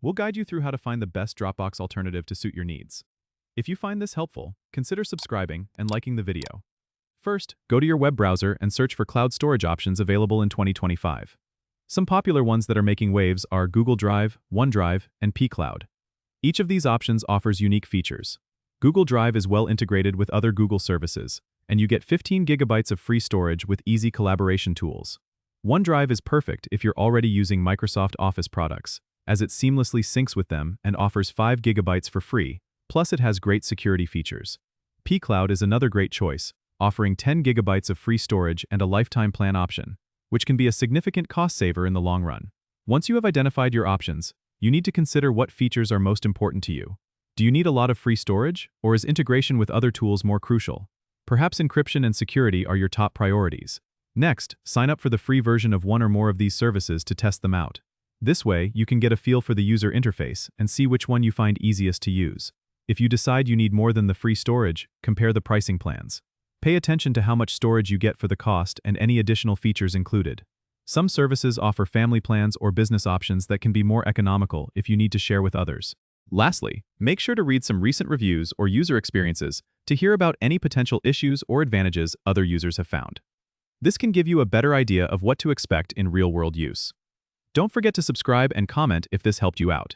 We'll guide you through how to find the best Dropbox alternative to suit your needs. If you find this helpful, consider subscribing and liking the video. First, go to your web browser and search for cloud storage options available in 2025. Some popular ones that are making waves are Google Drive, OneDrive, and pCloud. Each of these options offers unique features. Google Drive is well integrated with other Google services, and you get 15 gigabytes of free storage with easy collaboration tools. OneDrive is perfect if you're already using Microsoft Office products, as it seamlessly syncs with them and offers 5 gigabytes for free, plus it has great security features. pCloud is another great choice, offering 10 gigabytes of free storage and a lifetime plan option, which can be a significant cost saver in the long run. Once you have identified your options, you need to consider what features are most important to you. Do you need a lot of free storage, or is integration with other tools more crucial? Perhaps encryption and security are your top priorities. Next, sign up for the free version of one or more of these services to test them out. This way, you can get a feel for the user interface and see which one you find easiest to use. If you decide you need more than the free storage, compare the pricing plans. Pay attention to how much storage you get for the cost and any additional features included. Some services offer family plans or business options that can be more economical if you need to share with others. Lastly, make sure to read some recent reviews or user experiences to hear about any potential issues or advantages other users have found. This can give you a better idea of what to expect in real-world use. Don't forget to subscribe and comment if this helped you out.